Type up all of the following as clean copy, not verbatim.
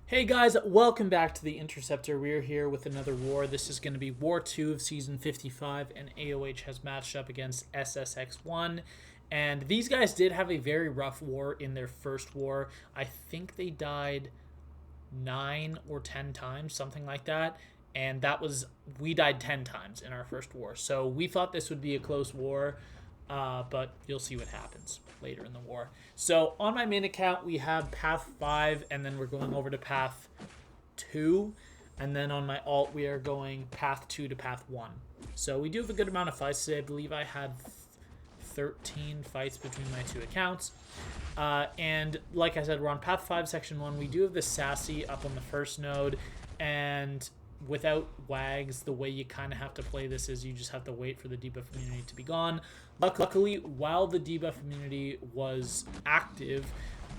Hey guys, welcome back to the Interceptor. We're here with another war. This is going to be War 2 of Season 55, and AOH has matched up against SSx1. And these guys did have a very rough war in their first war. I think they died 9 or 10 times, something like that. And we died 10 times in our first war. So we thought this would be a close war. But you'll see what happens later in the war. So on my main account, we have path 5, and then we're going over to path 2. And then on my alt, we are going path 2 to path 1. So we do have a good amount of fights today. I believe I had 13 fights between my two accounts. And like I said, we're on path 5, section 1. We do have the Sassy up on the first node. And without Wags, the way you kind of have to play this is you just have to wait for the debuff immunity to be gone. Luckily, while the debuff immunity was active,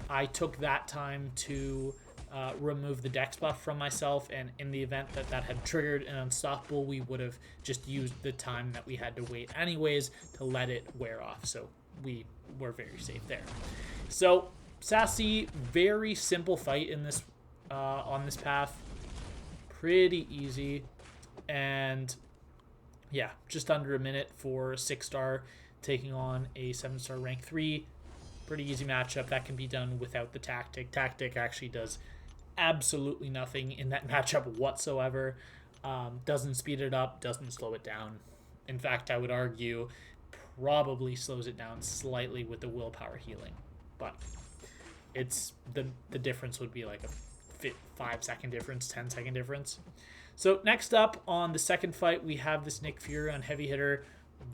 I took that time to remove the dex buff from myself, and in the event that that had triggered an unstoppable, we would have just used the time that we had to wait anyways to let it wear off, so we were very safe there. So Sassy, very simple fight in this on this path, pretty easy, and yeah, just under a minute for a 6-star taking on a 7-star rank 3. Pretty easy matchup. That can be done without the tactic. Tactic actually does absolutely nothing in that matchup whatsoever. Doesn't speed it up, doesn't slow it down. In fact, I would argue probably slows it down slightly with the willpower healing. But it's the difference would be like a 5-second difference, 10-second difference. So next up on the second fight, we have this Nick Fury on Heavy Hitter.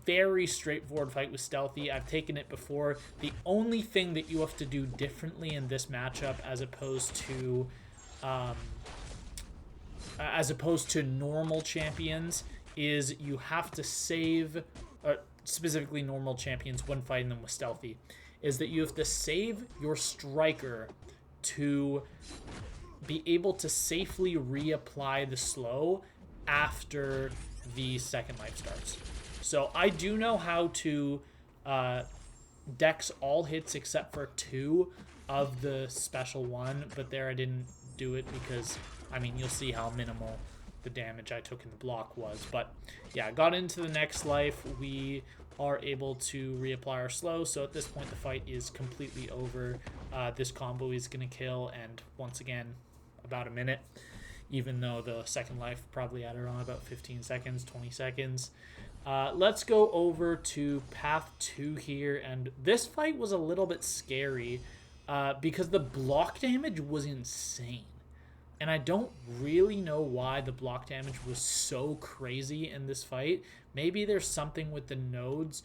Very straightforward fight with Stealthy. I've taken it before. The only thing that you have to do differently in this matchup as opposed to normal champions is you have to save, specifically normal champions when fighting them with Stealthy, is that you have to save your striker to be able to safely reapply the slow after the second life starts. So I do know how to dex all hits except for 2 of the special one, but there I didn't do it because, I mean, you'll see how minimal the damage I took in the block was. But yeah, got into the next life. We are able to reapply our slow, so at this point the fight is completely over. This combo is going to kill, and once again, about a minute, even though the second life probably added on about 15 seconds, 20 seconds. Let's go over to path 2 here, and this fight was a little bit scary because the block damage was insane. And I don't really know why the block damage was so crazy in this fight. Maybe there's something with the nodes.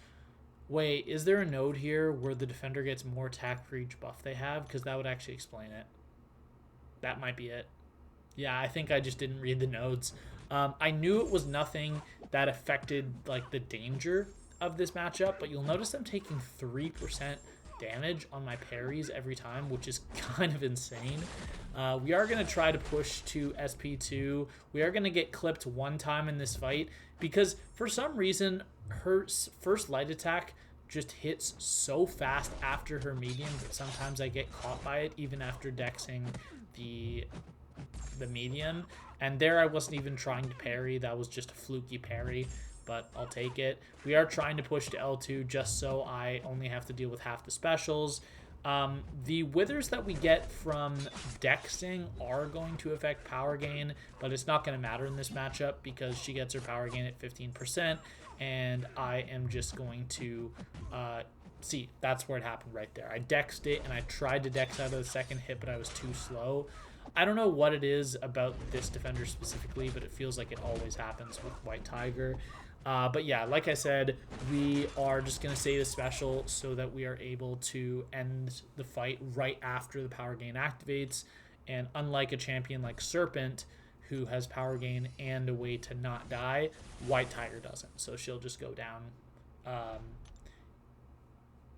Wait, is there a node here where the defender gets more attack for each buff they have? Because that would actually explain it. That might be it. Yeah, I think I just didn't read the nodes. I knew it was nothing that affected like the danger of this matchup, but you'll notice I'm taking 3% damage on my parries every time, which is kind of insane. We are going to try to push to SP2. We are going to get clipped one time in this fight because for some reason her first light attack just hits so fast after her medium that sometimes I get caught by it even after dexing the medium, and there I wasn't even trying to parry. That was just a fluky parry, but I'll take it. We are trying to push to L2 just so I only have to deal with half the specials. The withers that we get from dexing are going to affect power gain, but it's not going to matter in this matchup because she gets her power gain at 15%, and I am just going to see, that's where it happened right there. I dexed it, and I tried to dex out of the second hit, but I was too slow. I don't know what it is about this defender specifically, but it feels like it always happens with White Tiger. But yeah, like I said, we are just going to save a special so that we are able to end the fight right after the power gain activates. And unlike a champion like Serpent, who has power gain and a way to not die, White Tiger doesn't. So she'll just go down.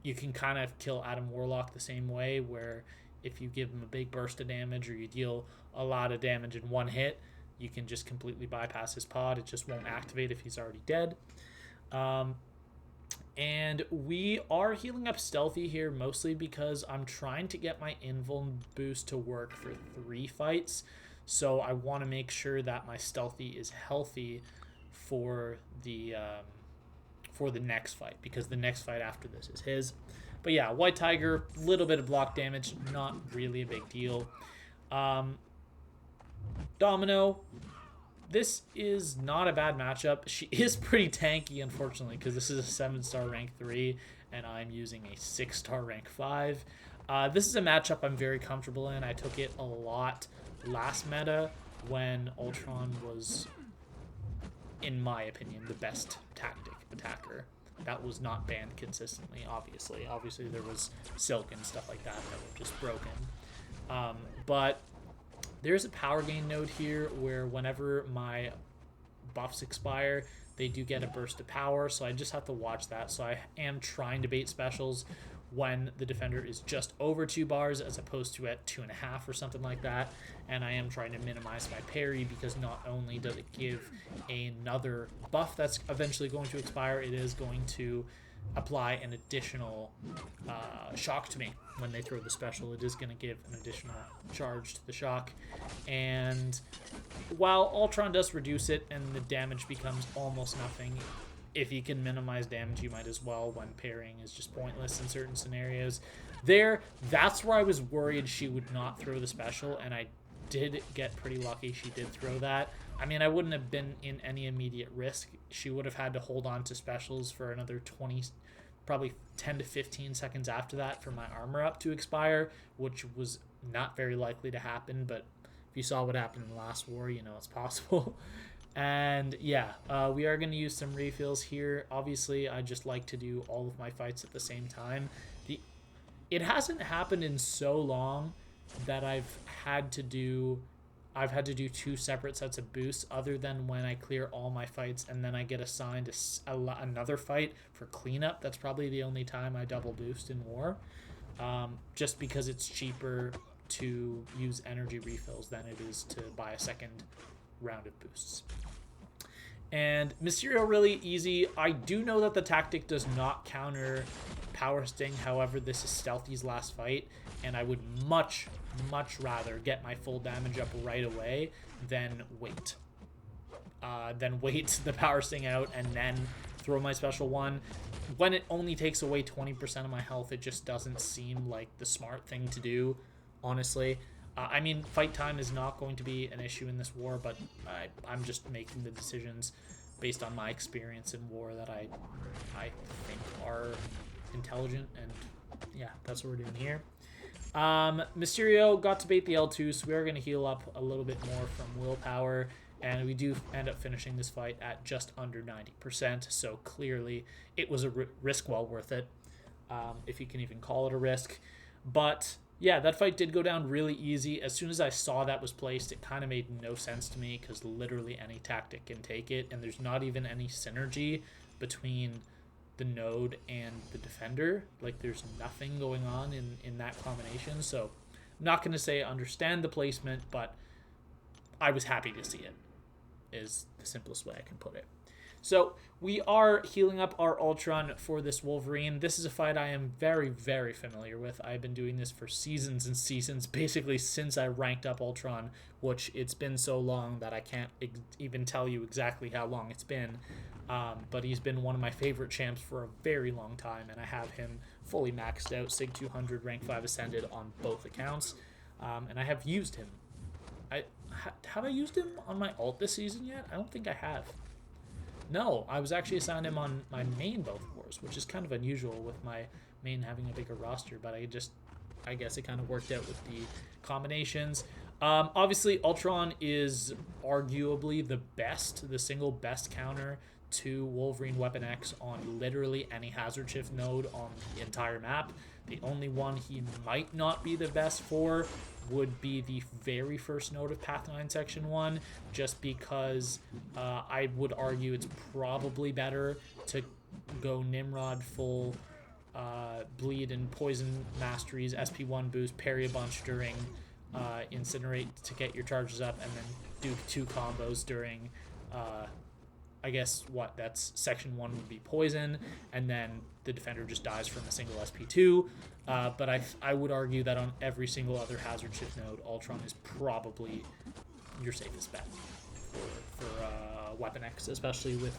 You can kind of kill Adam Warlock the same way, where if you give him a big burst of damage or you deal a lot of damage in one hit, you can just completely bypass his pod. It just won't activate if he's already dead. And we are healing up Stealthy here mostly because I'm trying to get my invuln boost to work for 3 fights. So I want to make sure that my Stealthy is healthy for the next fight, because the next fight after this is his. But yeah, White Tiger, little bit of block damage, not really a big deal. Domino, this is not a bad matchup. She is pretty tanky, unfortunately, because this is a 7-star rank 3, and I'm using a 6-star rank 5. This is a matchup I'm very comfortable in. I took it a lot last meta when Ultron was, in my opinion, the best tactic attacker. That was not banned consistently, obviously. Obviously, there was Silk and stuff like that that were just broken. But there's a power gain node here where whenever my buffs expire, they do get a burst of power, so I just have to watch that. So I am trying to bait specials when the defender is just over 2 bars as opposed to at 2.5 or something like that. And I am trying to minimize my parry because not only does it give another buff that's eventually going to expire, it is going to apply an additional shock to me when they throw the special. It is going to give an additional charge to the shock. And while Ultron does reduce it and the damage becomes almost nothing, if you can minimize damage, you might as well when parrying is just pointless in certain scenarios. That's where I was worried she would not throw the special, and I did get pretty lucky she did throw that. I mean, I wouldn't have been in any immediate risk. She would have had to hold on to specials for another 20, probably 10 to 15 seconds after that for my armor up to expire, which was not very likely to happen, but if you saw what happened in the last war, you know it's possible. And yeah, we are going to use some refills here. Obviously, I just like to do all of my fights at the same time. It hasn't happened in so long that I've had to do 2 separate sets of boosts, other than when I clear all my fights and then I get assigned another fight for cleanup. That's probably the only time I double boost in war, just because it's cheaper to use energy refills than it is to buy a second round of boosts. And Mysterio, really easy. I do know that the tactic does not counter Power Sting. However, this is Stealthy's last fight, and I would much rather get my full damage up right away than wait. The Power Sting out and then throw my special one. When it only takes away 20% of my health, it just doesn't seem like the smart thing to do, honestly. I mean, fight time is not going to be an issue in this war, but I'm just making the decisions based on my experience in war that I think are intelligent, and yeah, that's what we're doing here. Mysterio got to bait the L2, so we are going to heal up a little bit more from willpower, and we do end up finishing this fight at just under 90%, so clearly it was a risk well worth it, if you can even call it a risk. But yeah, that fight did go down really easy. As soon as I saw that was placed, it kind of made no sense to me because literally any tactic can take it, and there's not even any synergy between the node and the defender. Like, there's nothing going on in that combination. So I'm not going to say I understand the placement, but I was happy to see it, is the simplest way I can put it. So we are healing up our Ultron for this Wolverine. This is a fight I am very, very familiar with. I've been doing this for seasons and seasons, basically since I ranked up Ultron, which it's been so long that I can't even tell you exactly how long it's been. But he's been one of my favorite champs for a very long time, and I have him fully maxed out, Sig 200, rank 5 ascended on both accounts, and I have used him. Have I used him on my ult this season yet? I don't think I have. No, I was actually assigned him on my main both wars, which is kind of unusual with my main having a bigger roster, but I guess it kind of worked out with the combinations. Obviously, Ultron is arguably the single best counter to Wolverine Weapon X on literally any hazard shift node on the entire map. The only one he might not be the best for would be the very first node of Path 9 Section 1, just because I would argue it's probably better to go Nimrod full bleed and poison masteries, SP1 boost, parry a bunch during Incinerate to get your charges up, and then do 2 combos during I guess that's section 1 would be poison, and then the defender just dies from a single SP2. But I would argue that on every single other hazard shift node, Ultron is probably your safest bet for Weapon X, especially with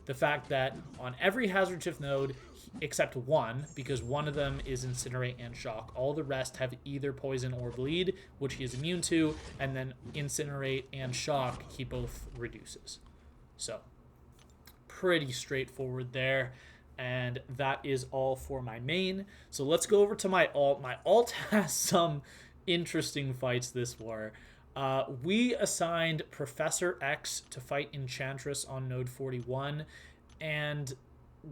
the fact that on every hazard shift node except one, because one of them is Incinerate and Shock, all the rest have either poison or bleed, which he is immune to, and then Incinerate and Shock he both reduces. So pretty straightforward there, and that is all for my main. So let's go over to my alt. My alt has some interesting fights this war. We assigned Professor X to fight Enchantress on node 41, and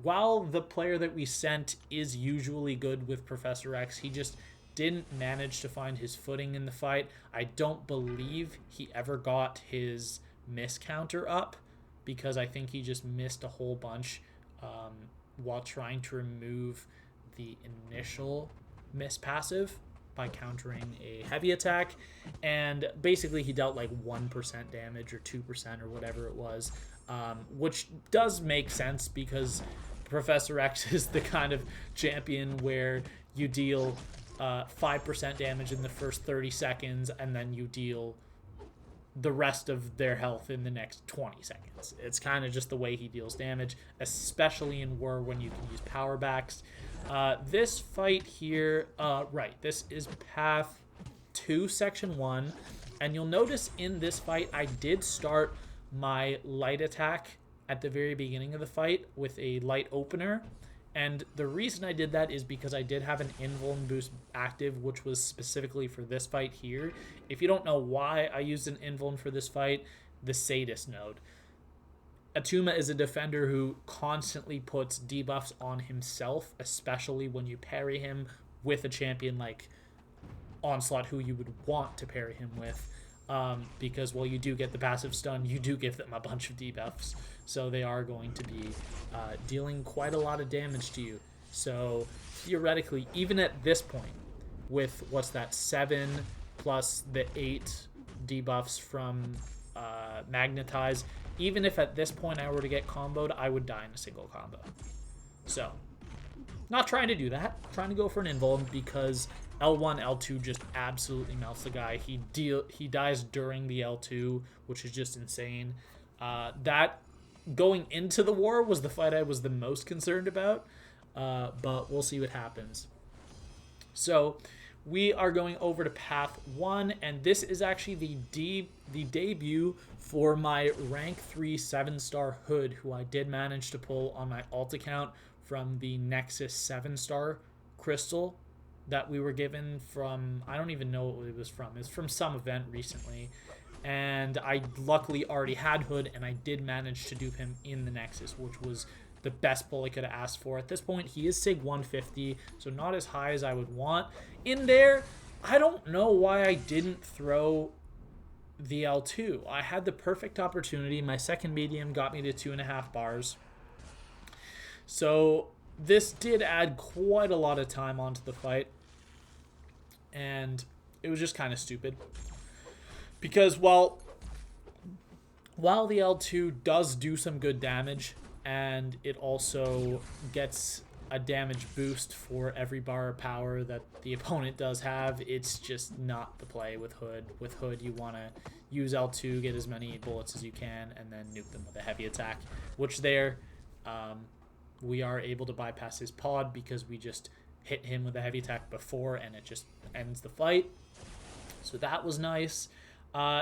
while the player that we sent is usually good with Professor X, he just didn't manage to find his footing in the fight. I don't believe he ever got his miss counter up, because I think he just missed a whole bunch while trying to remove the initial miss passive by countering a heavy attack, and basically he dealt like 1% damage or 2% or whatever it was, which does make sense because Professor X is the kind of champion where you deal 5% damage in the first 30 seconds and then you deal the rest of their health in the next 20 seconds. It's kind of just the way he deals damage, especially in war when you can use power backs. This fight here, this is path 2, section 1, and you'll notice in this fight I did start my light attack at the very beginning of the fight with a light opener, and the reason I did that is because I did have an invuln boost active, which was specifically for this fight here. If you don't know why I used an invuln for this fight, the Sadist node. Attuma is a defender who constantly puts debuffs on himself, especially when you parry him with a champion like Onslaught, who you would want to parry him with, because while you do get the passive stun, you do give them a bunch of debuffs, so they are going to be dealing quite a lot of damage to you. So theoretically, even at this point, with what's that, 7 plus the 8 debuffs from Magnetize, even if at this point I were to get comboed, I would die in a single combo. So, not trying to do that. Trying to go for an invuln because L1, L2 just absolutely melts the guy. He dies during the L2, which is just insane. That, going into the war, was the fight I was the most concerned about, but we'll see what happens. So, we are going over to path 1, and this is actually the debut for my rank 3 7-star Hood, who I did manage to pull on my alt account from the Nexus 7-star crystal that we were given from, I don't even know what it was from. It's from some event recently, and I luckily already had Hood, and I did manage to dupe him in the Nexus, which was the best pull I could have asked for. At this point, he is SIG 150, so not as high as I would want. In there, I don't know why I didn't throw the L2. I had the perfect opportunity. My second medium got me to 2.5 bars. So this did add quite a lot of time onto the fight, and it was just kind of stupid. Because while the L2 does do some good damage, and it also gets a damage boost for every bar of power that the opponent does have, it's just not the play with Hood. With Hood, you want to use L2, get as many bullets as you can, and then nuke them with a heavy attack, which there, we are able to bypass his pod because we just hit him with a heavy attack before, and it just ends the fight. So that was nice.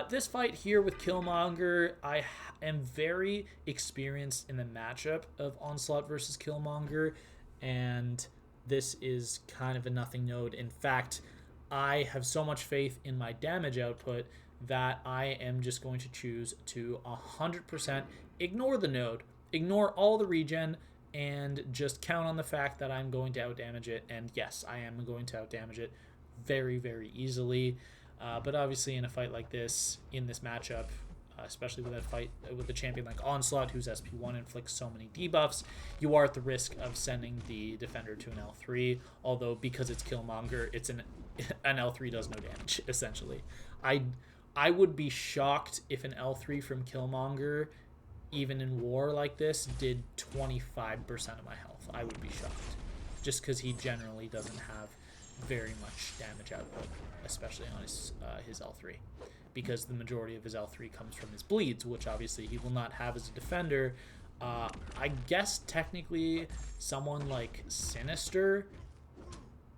This fight here with Killmonger, I am very experienced in the matchup of Onslaught versus Killmonger, and this is kind of a nothing node. In fact, I have so much faith in my damage output that I am just going to choose to 100% ignore the node, ignore all the regen, and just count on the fact that I'm going to outdamage it. And yes, I am going to outdamage it very, very easily. But obviously in a fight like this, in this matchup, especially with that fight with a champion like Onslaught, whose SP1 inflicts so many debuffs, you are at the risk of sending the defender to an L3, although because it's Killmonger, it's an L3 does no damage, essentially. I would be shocked if an L3 from Killmonger even in war like this, did 25% of my health. I would be shocked. Just because he generally doesn't have very much damage output, especially on his L3. Because the majority of his L3 comes from his bleeds, which obviously he will not have as a defender. I guess technically someone like Sinister,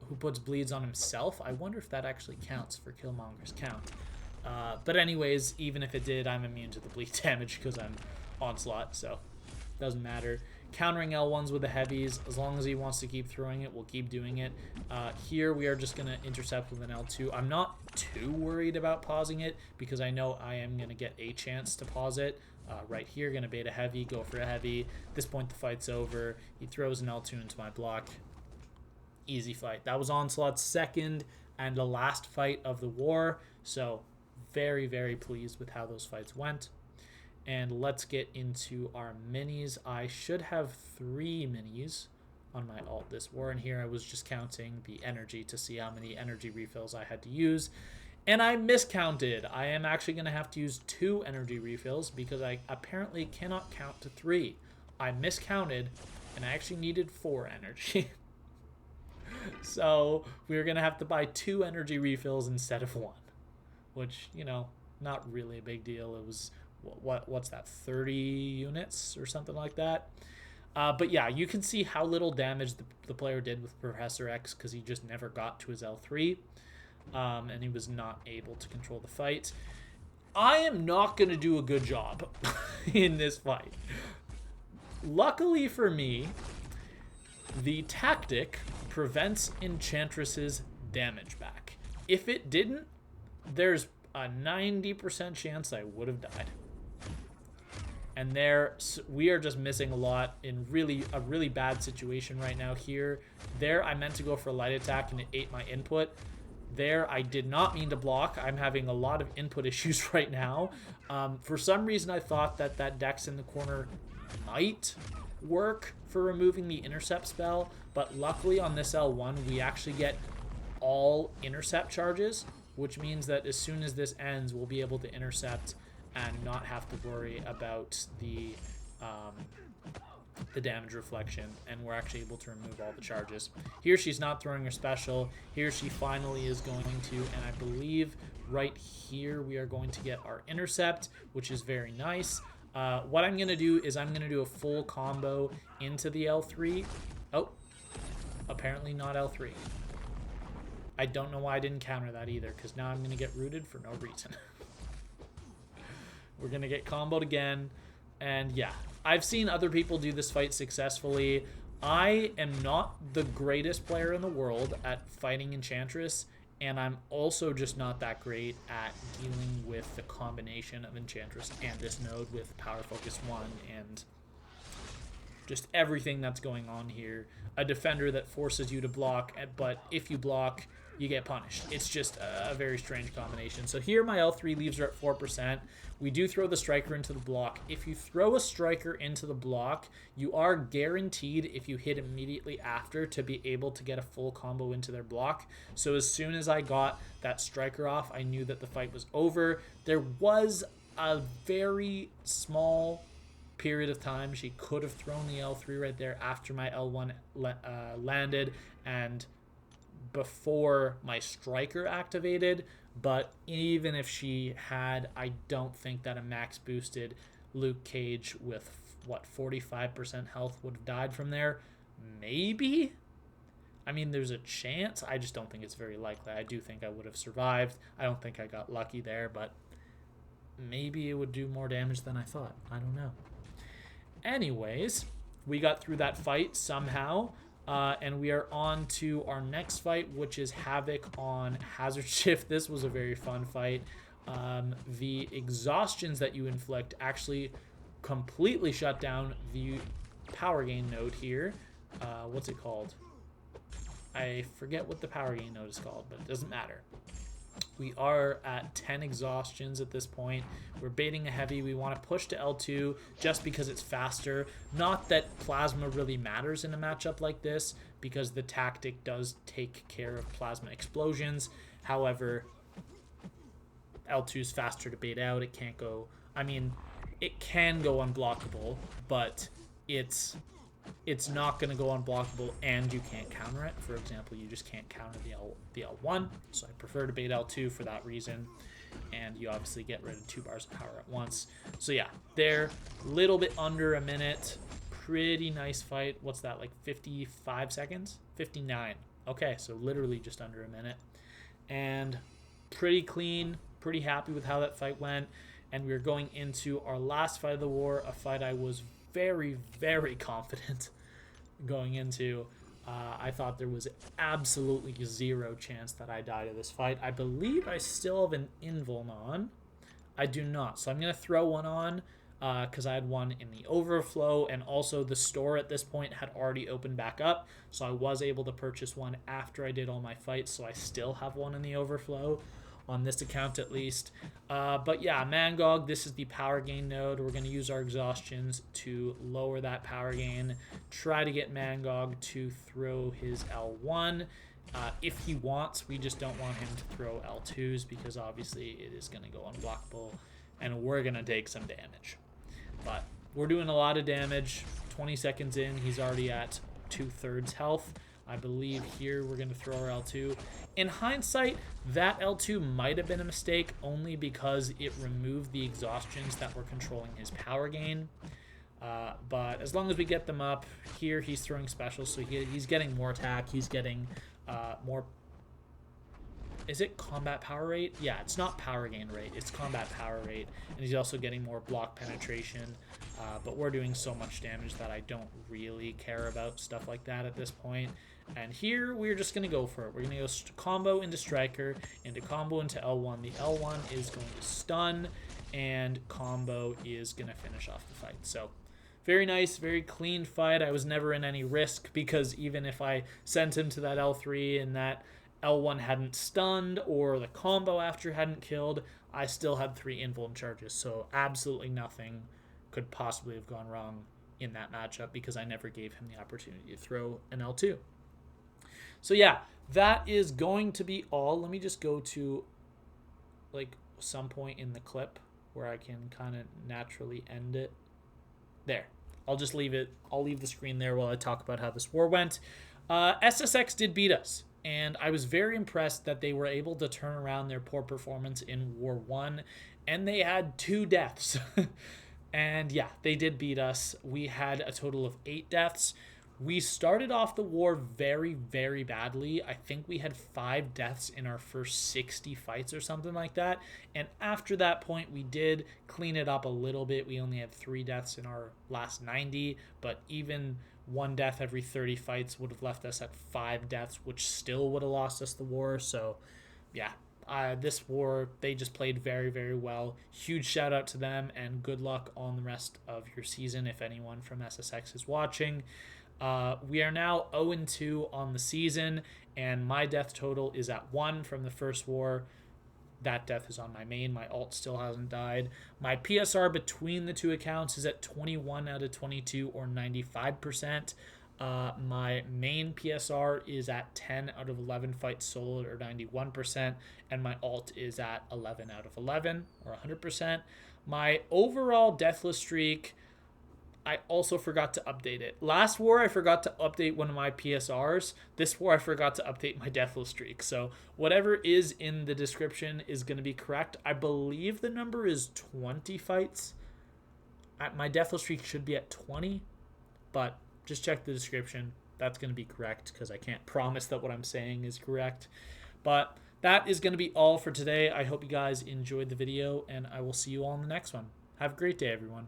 who puts bleeds on himself, I wonder if that actually counts for Killmonger's count. But anyways, even if it did, I'm immune to the bleed damage because I'm Onslaught, so doesn't matter. Countering L1s with the heavies, as long as he wants to keep throwing it, we'll keep doing it. Here we are just going to intercept with an L2. I'm not too worried about pausing it because I know I am going to get a chance to pause it. Right here, going to bait a heavy, go for a heavy. At this point, the fight's over. He throws an L2 into my block. Easy fight. That was Onslaught's second and the last fight of the war, so very, very pleased with how those fights went. And let's get into our minis. I should have 3 minis on my alt this war, and here I was just counting the energy to see how many energy refills I had to use, and I miscounted. I am actually going to have to use 2 energy refills because I apparently cannot count to 3. I miscounted, and I actually needed 4 energy. So we're going to have to buy 2 energy refills instead of 1, which, you know, not really a big deal. It was, what's that, 30 units or something like that? But yeah, you can see how little damage the player did with Professor X because he just never got to his L3, and he was not able to control the fight. I am not going to do a good job in this fight. Luckily for me, the tactic prevents Enchantress's damage back. If it didn't, there's a 90% chance I would have died. And there, we are just missing a lot in a really bad situation right now here. There, I meant to go for a light attack and it ate my input. There, I did not mean to block. I'm having a lot of input issues right now. For some reason, I thought that Dex in the corner might work for removing the intercept spell, but luckily on this L1, we actually get all intercept charges, which means that as soon as this ends, we'll be able to intercept and not have to worry about the damage reflection, and we're actually able to remove all the charges. Here she's not throwing her special. Here she finally is going to, and I believe right here we are going to get our intercept, which is very nice. What I'm going to do is I'm going to do a full combo into the L3. Oh, apparently not L3. I don't know why I didn't counter that either, because now I'm going to get rooted for no reason. We're going to get comboed again. And yeah, I've seen other people do this fight successfully. I am not the greatest player in the world at fighting Enchantress, and I'm also just not that great at dealing with the combination of Enchantress and this node with Power Focus 1 and just everything that's going on here. A defender that forces you to block, but if you block, you get punished. It's just a very strange combination. So here my L3 leaves are at 4%. We do throw the striker into the block. If you throw a striker into the block, you are guaranteed, if you hit immediately after, to be able to get a full combo into their block. So as soon as I got that striker off, I knew that the fight was over. There was a very small period of time she could have thrown the L3 right there after my L1 landed and before my striker activated, but even if she had, I don't think that a max boosted Luke Cage with what, 45% health would have died from there. Maybe, I mean, there's a chance. I just don't think it's very likely. I do think I would have survived. I don't think I got lucky there, but maybe it would do more damage than I thought. I don't know. Anyways, we got through that fight somehow. And we are on to our next fight, which is Havok on Hazard Shift. This was a very fun fight. The exhaustions that you inflict actually completely shut down the power gain node here. What's it called? I forget what the power gain node is called, but it doesn't matter. We are at 10 exhaustions at this point. We're baiting a heavy. We want to push to L2 just because it's faster. Not that plasma really matters in a matchup like this, because the tactic does take care of plasma explosions. However, L2 is faster to bait out. It can't go... I mean, it can go unblockable, but it's not going to go unblockable and you can't counter it. For example, you just can't counter the L1, so I prefer to bait L2 for that reason. And you obviously get rid of 2 bars of power at once. So yeah, they're a little bit under a minute. Pretty nice fight. What's that, like 55 seconds? 59. Okay, so literally just under a minute. And pretty clean, pretty happy with how that fight went. And we're going into our last fight of the war, a fight I was very, very confident going into. I thought there was absolutely 0 chance that I died of this fight. I believe I still have an invuln on. I do not. So I'm going to throw one on because I had one in the overflow. And also the store at this point had already opened back up. So I was able to purchase one after I did all my fights. So I still have one in the overflow on this account at least. But yeah, Mangog, this is the power gain node. We're going to use our exhaustions to lower that power gain. Try to get Mangog to throw his L1 if he wants. We just don't want him to throw L2s because obviously it is going to go unblockable and we're going to take some damage. But we're doing a lot of damage. 20 seconds in, he's already at 2/3 health. I believe here we're going to throw our L2. In hindsight, that L2 might have been a mistake only because it removed the exhaustions that were controlling his power gain. But as long as we get them up, here he's throwing specials, so he's getting more attack. He's getting more... Is it combat power rate? Yeah, it's not power gain rate. It's combat power rate. And he's also getting more block penetration. But we're doing so much damage that I don't really care about stuff like that at this point. And here we're just going to go for it. We're going to go combo into Striker, into combo into L1. The L1 is going to stun, and combo is going to finish off the fight. So very nice, very clean fight. I was never in any risk because even if I sent him to that L3 and that L1 hadn't stunned or the combo after hadn't killed, I still had 3 invuln charges. So absolutely nothing could possibly have gone wrong in that matchup because I never gave him the opportunity to throw an L2. So yeah, that is going to be all. Let me just go to like some point in the clip where I can kind of naturally end it. There. I'll just leave it. I'll leave the screen there while I talk about how this war went. SSx did beat us, and I was very impressed that they were able to turn around their poor performance in War 1, and they had 2 deaths. And yeah, they did beat us. We had a total of 8 deaths. We started off the war very, very badly. I think we had 5 deaths in our first 60 fights or something like that. And after that point, we did clean it up a little bit. We only had 3 deaths in our last 90, but even 1 death every 30 fights would have left us at 5 deaths, which still would have lost us the war. So yeah, this war, they just played very, very well. Huge shout out to them, and good luck on the rest of your season if anyone from SSx is watching. We are now 0-2 on the season, and my death total is at 1 from the first war. That death is on my main. My alt still hasn't died. My PSR between the 2 accounts is at 21 out of 22 or 95%. My main PSR is at 10 out of 11 fights soloed or 91%, and my alt is at 11 out of 11 or 100%. My overall deathless streak, I also forgot to update it. Last war, I forgot to update one of my PSRs. This war, I forgot to update my deathless streak. So whatever is in the description is going to be correct. I believe the number is 20 fights. My deathless streak should be at 20, but just check the description. That's going to be correct because I can't promise that what I'm saying is correct. But that is going to be all for today. I hope you guys enjoyed the video, and I will see you all in the next one. Have a great day, everyone.